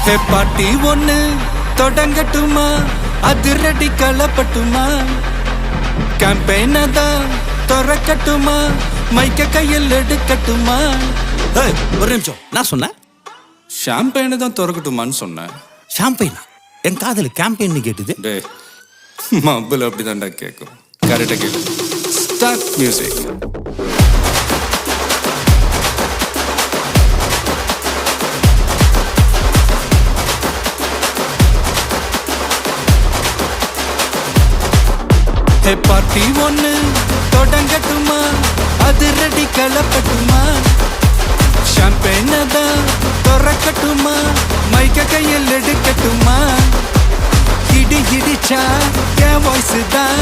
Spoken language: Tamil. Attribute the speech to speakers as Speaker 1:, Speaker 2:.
Speaker 1: ஹே பாட்டி ஒண்ணு தொடங்கட்டுமா, அதிரடி களப்பட்டுமா, கேம்பெயின தான் திறக்கட்டுமா, மைக்க கையில் எடுக்கட்டுமா.
Speaker 2: ஒரு நிமிஷம், நான் சொன்னேன்
Speaker 1: ஷாம்பெயினை தான் திறக்கட்டுமான்னு சொன்னேன்.
Speaker 2: ஷாம்பெயினா? என் காதல் கேம்பெயின் கேட்டுது.
Speaker 1: டே மப்பிள் அப்படிதான்டா கேட்கும். கரெக்டாக கேளு. Start music. ஹே பார்ட்டி ஒண்ணு தொடங்கட்டுமா, அதிரடி களப்பட்டுமா, ஷாம்பெயினை தான் திறக்கட்டுமா, மைக்க கையில் எடுக்கட்டுமா. இடி இடிச்சா என் வாய்ஸ் தான்